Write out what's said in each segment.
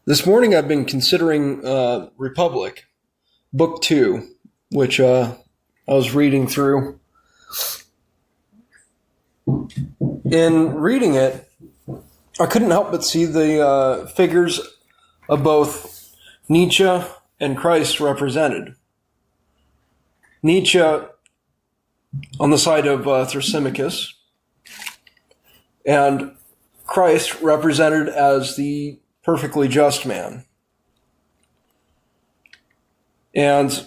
This morning I've been considering Republic, Book 2, which I was reading through. In reading it, I couldn't help but see the figures of both Nietzsche and Christ represented. Nietzsche on the side of Thrasymachus, and Christ represented as the perfectly just man. And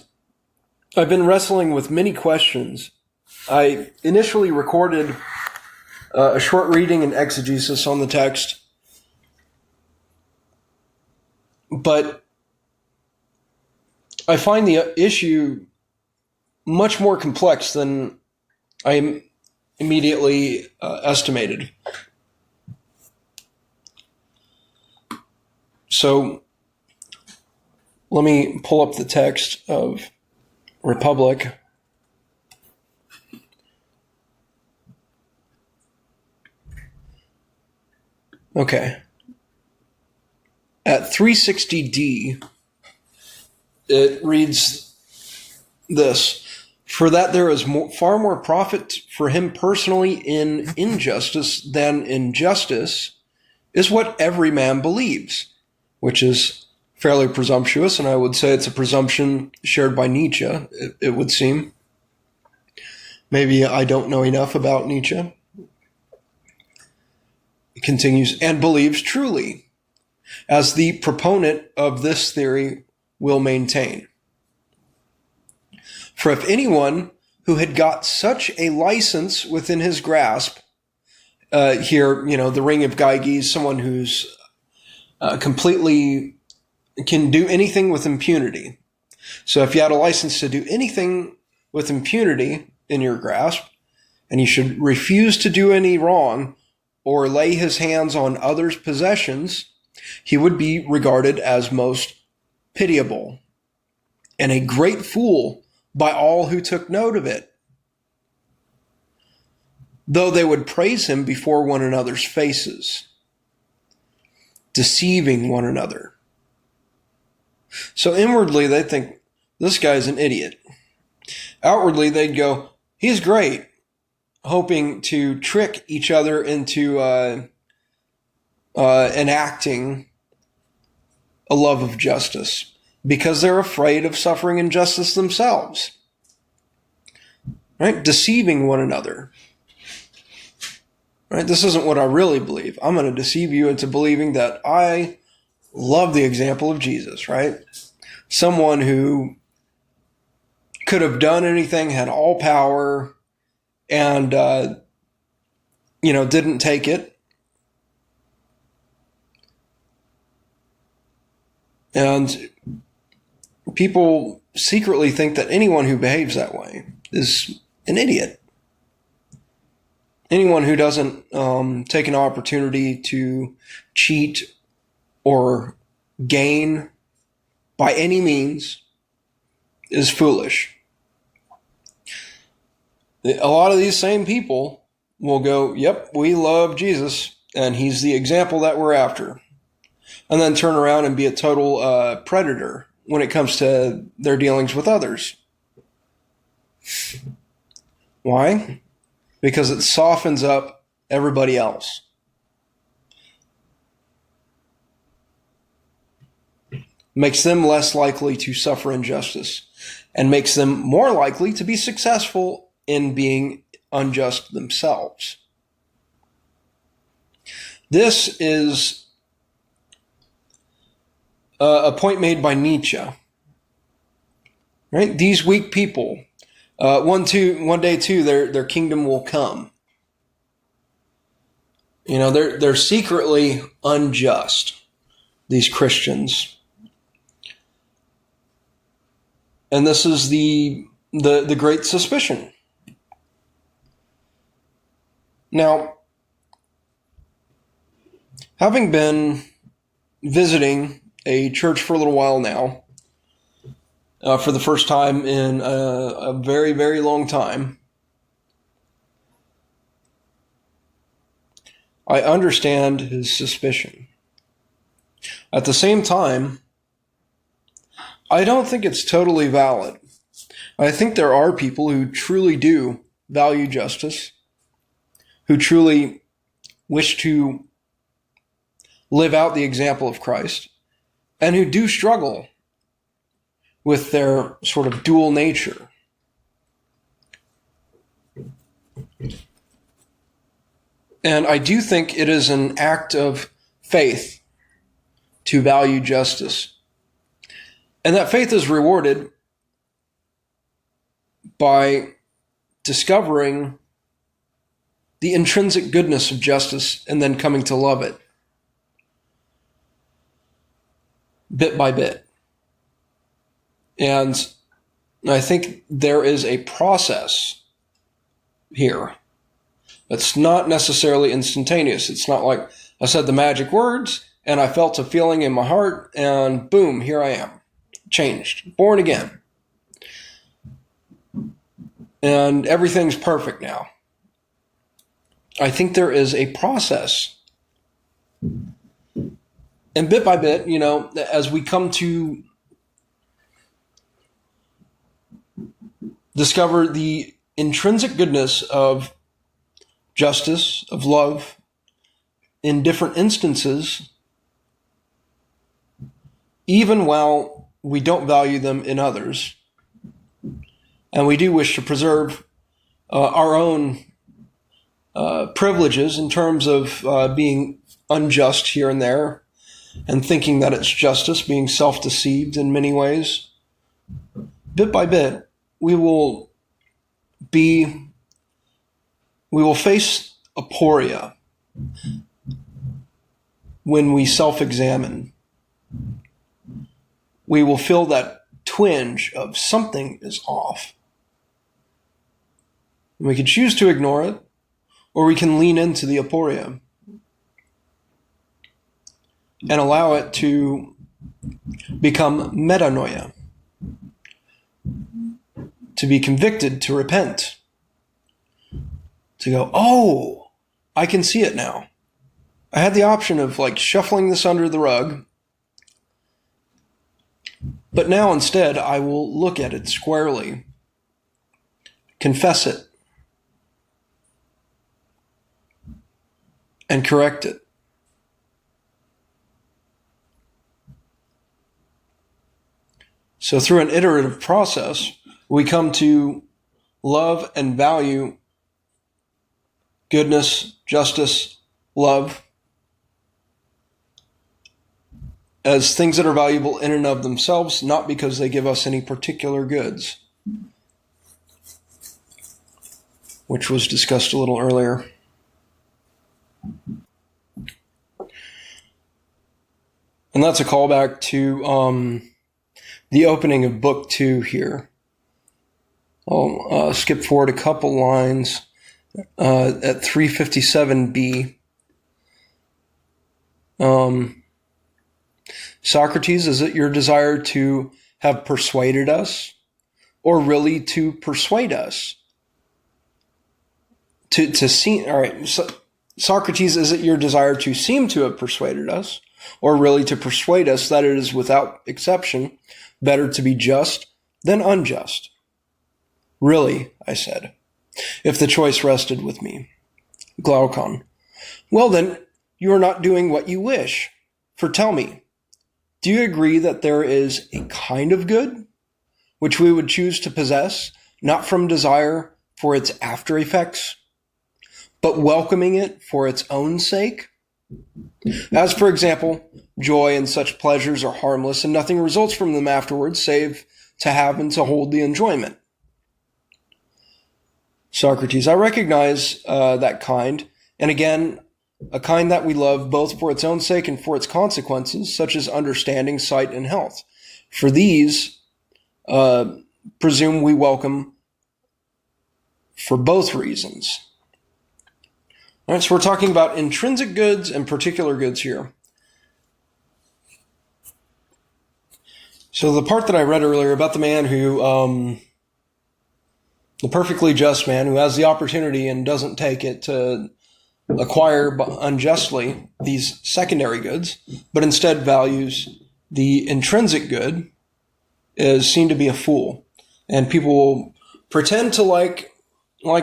I've been wrestling with many questions. I initially recorded a short reading and exegesis on the text, but I find the issue much more complex than I immediately estimated. So let me pull up the text of Republic. Okay. At 360D, it reads this: "For that there is far more profit for him personally in injustice than in justice is what every man believes," which is fairly presumptuous, and I would say it's a presumption shared by Nietzsche, it would seem. Maybe I don't know enough about Nietzsche. It continues, "and believes truly, as the proponent of this theory will maintain. For if anyone who had got such a license within his grasp," here, the ring of Gyges, someone who's completely can do anything with impunity. So if you had a license to do anything with impunity in your grasp, and you should refuse to do any wrong or lay his hands on others' possessions, he would be regarded as most pitiable and a great fool by all who took note of it, though they would praise him before one another's faces, deceiving one another. So inwardly, they think, this guy's an idiot. Outwardly, they'd go, he's great, hoping to trick each other into enacting a love of justice because they're afraid of suffering injustice themselves. Right? Deceiving one another. Right? This isn't what I really believe. I'm going to deceive you into believing that I love the example of Jesus, right? Someone who could have done anything, had all power, and, didn't take it. And people secretly think that anyone who behaves that way is an idiot. Anyone who doesn't take an opportunity to cheat or gain by any means is foolish. A lot of these same people will go, yep, we love Jesus, and he's the example that we're after, and then turn around and be a total predator when it comes to their dealings with others. Why? Because it softens up everybody else. Makes them less likely to suffer injustice, and makes them more likely to be successful in being unjust themselves. This is a point made by Nietzsche. Right? These weak people, one day too, their kingdom will come. They're secretly unjust, these Christians. And this is the great suspicion. Now, having been visiting a church for a little while now, for the first time in a very, very long time, I understand his suspicion. At the same time, I don't think it's totally valid. I think there are people who truly do value justice, who truly wish to live out the example of Christ, and who do struggle with their sort of dual nature. And I do think it is an act of faith to value justice. And that faith is rewarded by discovering the intrinsic goodness of justice and then coming to love it bit by bit. And I think there is a process here. It's not necessarily instantaneous. It's not like I said the magic words and I felt a feeling in my heart and boom, here I am. Changed. Born again. And everything's perfect now. I think there is a process. And bit by bit, as we come to discover the intrinsic goodness of justice, of love, in different instances, even while we don't value them in others, and we do wish to preserve our own privileges in terms of being unjust here and there, and thinking that it's justice, being self-deceived in many ways, bit by bit, we will face aporia when we self-examine. We will feel that twinge of something is off. We can choose to ignore it, or we can lean into the aporia and allow it to become metanoia, to be convicted, to repent, to go, oh, I can see it now. I had the option of shuffling this under the rug, but now instead I will look at it squarely, confess it, and correct it. So through an iterative process, we come to love and value goodness, justice, love as things that are valuable in and of themselves, not because they give us any particular goods, which was discussed a little earlier. And that's a callback to the opening of Book 2 here. I'll skip forward a couple lines at 357b. Socrates, is it your desire to have persuaded us, or really to persuade us? To seem, all right, Socrates, is it your desire to seem to have persuaded us, or really to persuade us that it is without exception better to be just than unjust? Really, I said, if the choice rested with me. Glaucon, well then, you are not doing what you wish. For tell me, do you agree that there is a kind of good which we would choose to possess, not from desire for its after effects, but welcoming it for its own sake? As, for example, joy and such pleasures are harmless and nothing results from them afterwards save to have and to hold the enjoyment. Socrates, I recognize that kind, and again, a kind that we love both for its own sake and for its consequences, such as understanding, sight, and health. For these, presume we welcome for both reasons. All right, so we're talking about intrinsic goods and particular goods here. So the part that I read earlier about the man who, the perfectly just man who has the opportunity and doesn't take it to acquire unjustly these secondary goods, but instead values the intrinsic good, is seen to be a fool. And people will pretend to like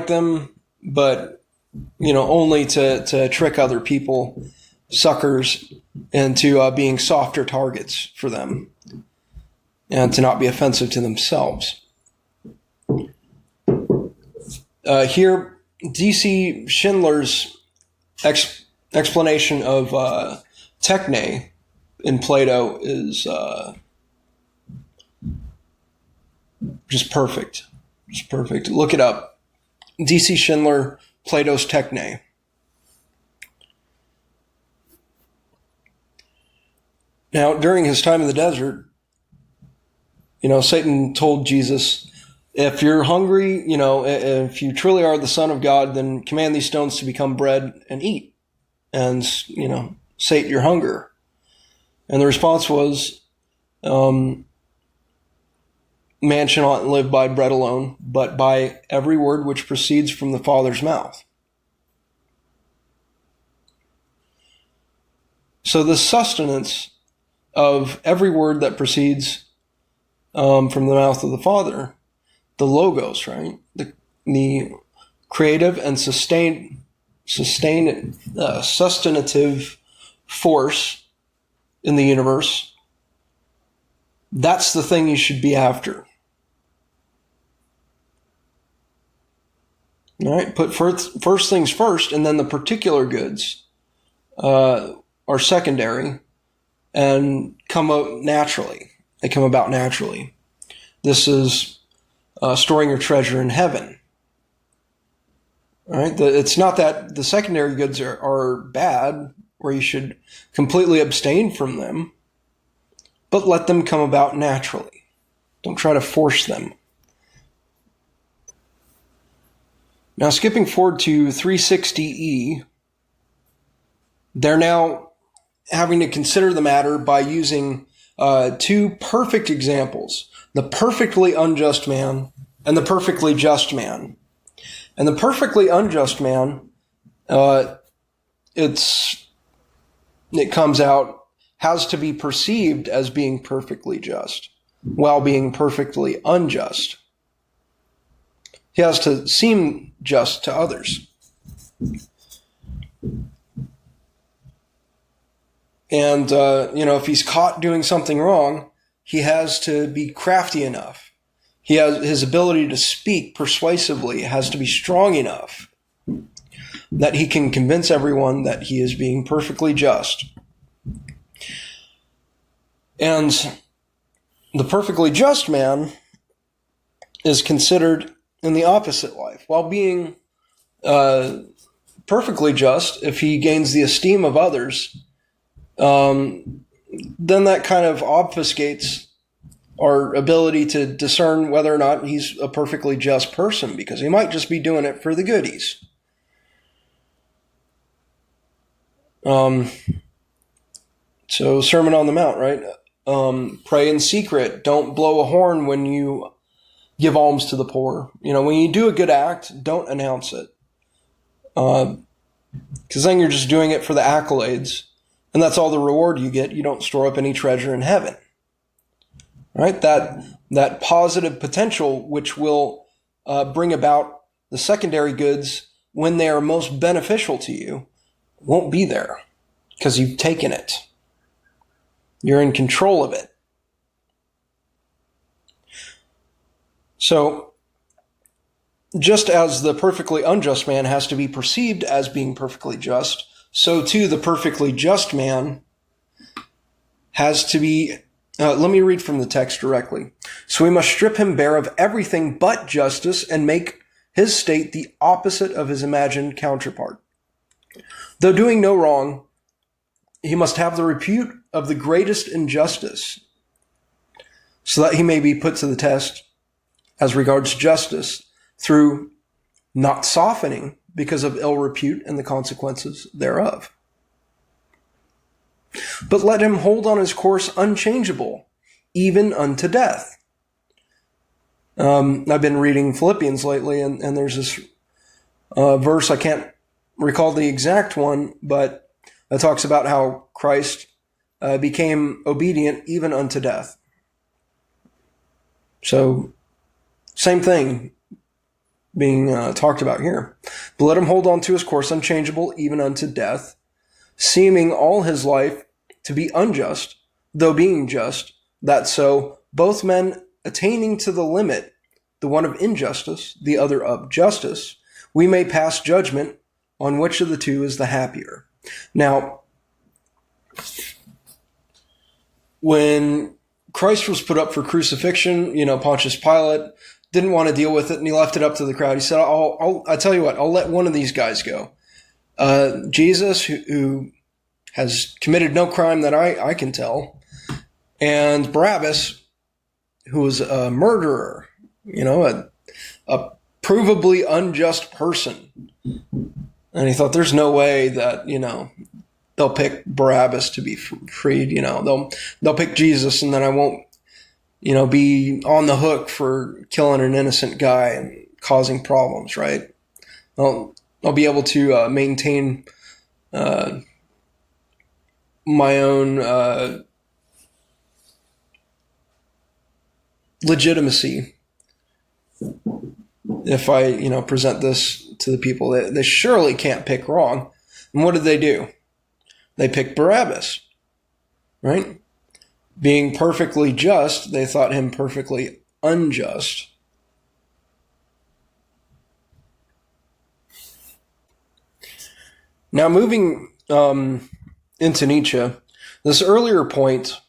them, but only to trick other people, suckers, into being softer targets for them, and to not be offensive to themselves. Here, D.C. Schindler's explanation of techne in Plato is just perfect. Just perfect. Look it up. D.C. Schindler, Plato's techne. Now, during his time in the desert, Satan told Jesus, if you're hungry, if you truly are the Son of God, then command these stones to become bread and eat, and, sate your hunger. And the response was, man shall not live by bread alone, but by every word which proceeds from the Father's mouth. So the sustenance of every word that proceeds from the mouth of the Father, the logos, right? The creative and sustentative force in the universe, that's the thing you should be after. All right, put first things first, and then the particular goods are secondary and come out naturally. They come about naturally. This is storing your treasure in heaven. All right, it's not that the secondary goods are bad, where you should completely abstain from them, but let them come about naturally. Don't try to force them. Now, skipping forward to 360E, they're now having to consider the matter by using two perfect examples, the perfectly unjust man and the perfectly just man. And the perfectly unjust man, it comes out, has to be perceived as being perfectly just, while being perfectly unjust. He has to seem just to others. And, if he's caught doing something wrong, he has to be crafty enough. His ability to speak persuasively has to be strong enough that he can convince everyone that he is being perfectly just. And the perfectly just man is considered in the opposite life. While being perfectly just, if he gains the esteem of others, then that kind of obfuscates our ability to discern whether or not he's a perfectly just person, because he might just be doing it for the goodies. So Sermon on the Mount, right? Pray in secret. Don't blow a horn when you give alms to the poor. When you do a good act, don't announce it. Because then you're just doing it for the accolades, and that's all the reward you get. You don't store up any treasure in heaven. Right? That positive potential, which will bring about the secondary goods when they are most beneficial to you, won't be there because you've taken it. You're in control of it. So, just as the perfectly unjust man has to be perceived as being perfectly just, so too the perfectly just man has to be, let me read from the text directly. So we must strip him bare of everything but justice and make his state the opposite of his imagined counterpart. Though doing no wrong, he must have the repute of the greatest injustice, so that he may be put to the test as regards justice through not softening because of ill repute and the consequences thereof. But let him hold on his course unchangeable, even unto death. I've been reading Philippians lately, and there's this verse, I can't recall the exact one, but it talks about how Christ became obedient even unto death. So, same thing being talked about here. But let him hold on to his course unchangeable even unto death, seeming all his life to be unjust, though being just, that so both men attaining to the limit, the one of injustice, the other of justice, we may pass judgment on which of the two is the happier. Now, when Christ was put up for crucifixion, Pontius Pilate didn't want to deal with it, and he left it up to the crowd. He said, I'll tell you what, I'll let one of these guys go. Jesus, who has committed no crime that I can tell, and Barabbas, who was a murderer, a provably unjust person. And he thought, there's no way that, they'll pick Barabbas to be freed. They'll pick Jesus, and then I won't, be on the hook for killing an innocent guy and causing problems, right? I'll be able to maintain my own legitimacy if I, present this to the people. They surely can't pick wrong. And what did they do? They picked Barabbas, right? Being perfectly just, they thought him perfectly unjust. Now, moving into Nietzsche, this earlier point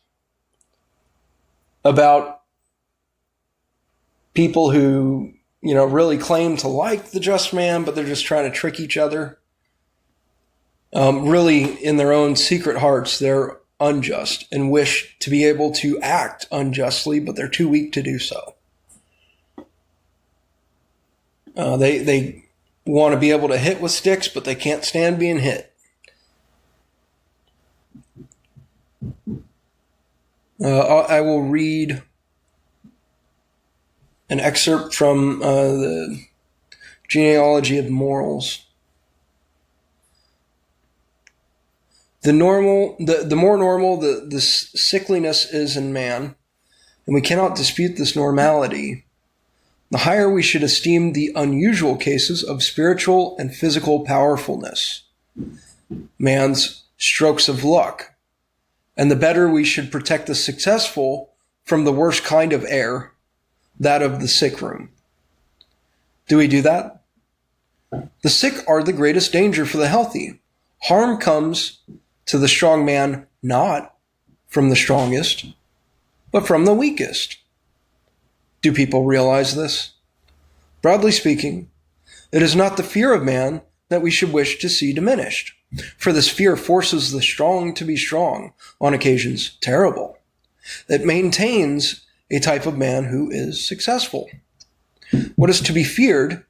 about people who, really claim to like the just man, but they're just trying to trick each other. Really, in their own secret hearts, they're unjust and wish to be able to act unjustly, but they're too weak to do so. They want to be able to hit with sticks, but they can't stand being hit. I will read an excerpt from the Genealogy of Morals. The more normal the sickliness is in man, and we cannot dispute this normality, the higher we should esteem the unusual cases of spiritual and physical powerfulness, man's strokes of luck, and the better we should protect the successful from the worst kind of air, that of the sick room. Do we do that? The sick are the greatest danger for the healthy. Harm comes to the strong man not from the strongest, but from the weakest. Do people realize this? Broadly speaking, it is not the fear of man that we should wish to see diminished, for this fear forces the strong to be strong, on occasions terrible. It maintains a type of man who is successful. What is to be feared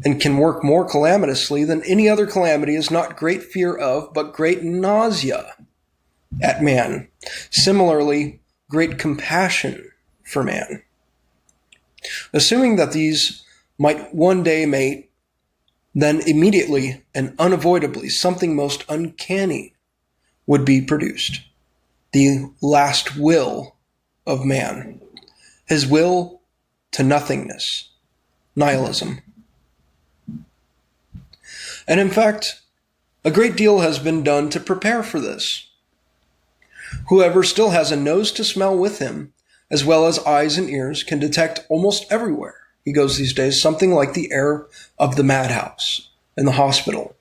and can work more calamitously than any other calamity is not great fear of, but great nausea at man. Similarly, great compassion for man. Assuming that these might one day mate, then immediately and unavoidably something most uncanny would be produced. The last will of man. His will to nothingness. Nihilism. And in fact, a great deal has been done to prepare for this. Whoever still has a nose to smell with him, as well as eyes and ears, can detect almost everywhere he goes these days something like the air of the madhouse and the hospital.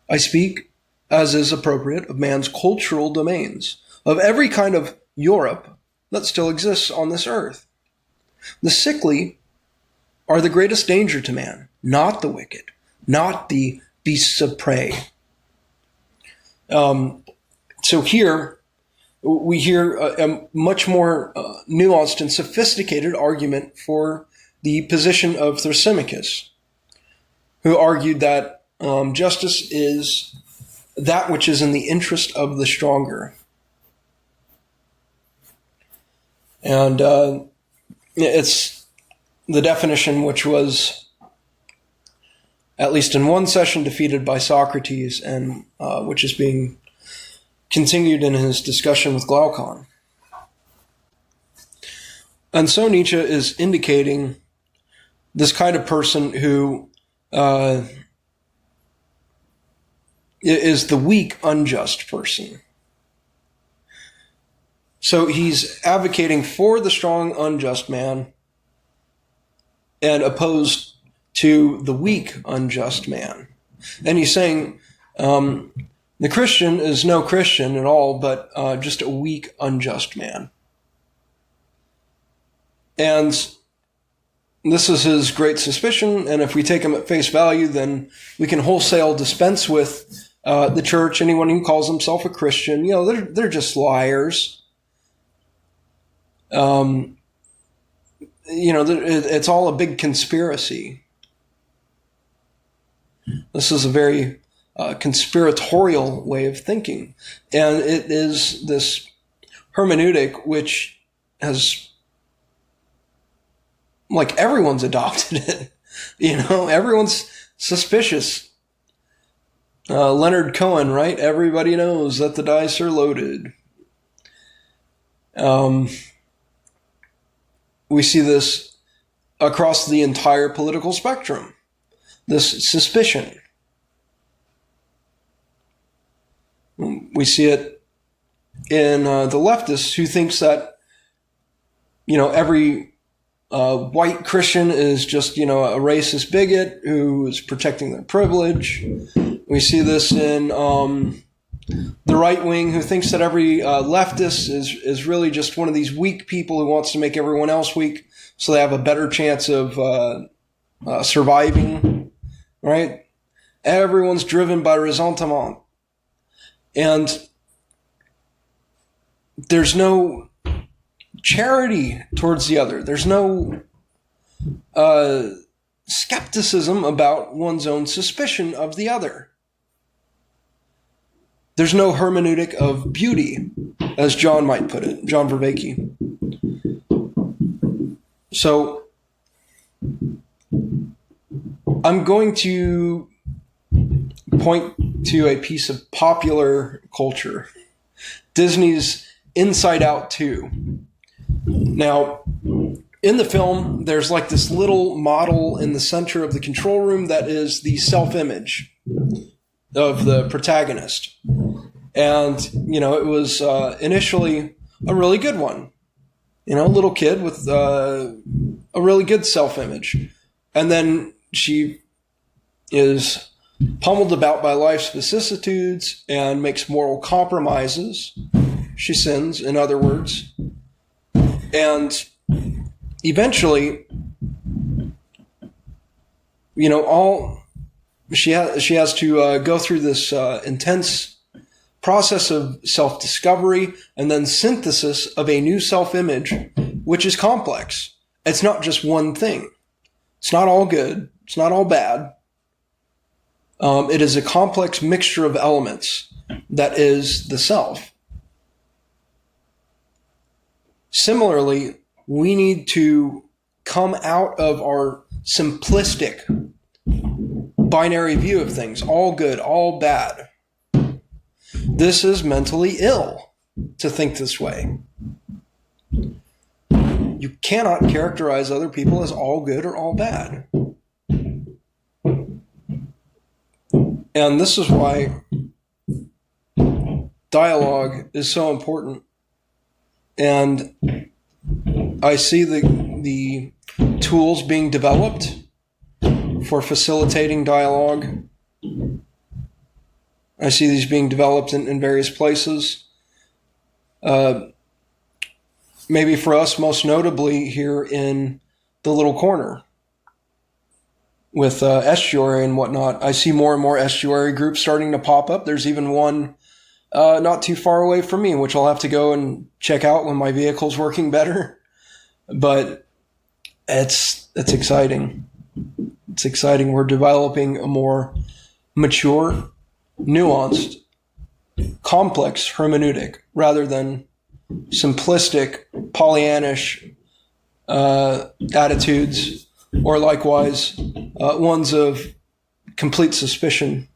I speak, as is appropriate, of man's cultural domains, of every kind of Europe that still exists on this earth. The sickly are the greatest danger to man, not the wicked, not the beasts of prey. So here we hear a much more nuanced and sophisticated argument for the position of Thrasymachus, who argued that justice is that which is in the interest of the stronger. And it's the definition which was at least in one session, defeated by Socrates, and which is being continued in his discussion with Glaucon. And so Nietzsche is indicating this kind of person who is the weak, unjust person. So he's advocating for the strong, unjust man and opposed to the weak, unjust man. And he's saying the Christian is no Christian at all, but just a weak, unjust man. And this is his great suspicion, and if we take him at face value, then we can wholesale dispense with the church. Anyone who calls himself a Christian, they're just liars. It's all a big conspiracy. This is a very conspiratorial way of thinking. And it is this hermeneutic which has, everyone's adopted it. Everyone's suspicious. Leonard Cohen, right? Everybody knows that the dice are loaded. We see this across the entire political spectrum, this suspicion. We see it in the leftists who thinks that, every white Christian is just, a racist bigot who is protecting their privilege. We see this in the right wing who thinks that every leftist is really just one of these weak people who wants to make everyone else weak so they have a better chance of surviving, right? Everyone's driven by ressentiment. And there's no charity towards the other. There's no skepticism about one's own suspicion of the other. There's no hermeneutic of beauty, as John might put it, John Vervaeke. So I'm going to point to a piece of popular culture, Disney's Inside Out 2. Now, in the film, there's this little model in the center of the control room that is the self-image of the protagonist. And, it was initially a really good one. A little kid with a really good self-image. And then she is pummeled about by life's vicissitudes and makes moral compromises. She sins, in other words. And eventually, she has to go through this intense process of self-discovery and then synthesis of a new self-image, which is complex. It's not just one thing. It's not all good. It's not all bad. It is a complex mixture of elements that is the self. Similarly, we need to come out of our simplistic binary view of things, all good, all bad. This is mentally ill to think this way. You cannot characterize other people as all good or all bad. And this is why dialogue is so important. And I see the tools being developed for facilitating dialogue. I see these being developed in various places. Maybe for us, most notably here in the little corner with estuary and whatnot. I see more and more estuary groups starting to pop up. There's even one not too far away from me, which I'll have to go and check out when my vehicle's working better. But it's exciting. It's exciting. We're developing a more mature, nuanced, complex hermeneutic rather than simplistic, Pollyannish attitudes, or likewise ones of complete suspicion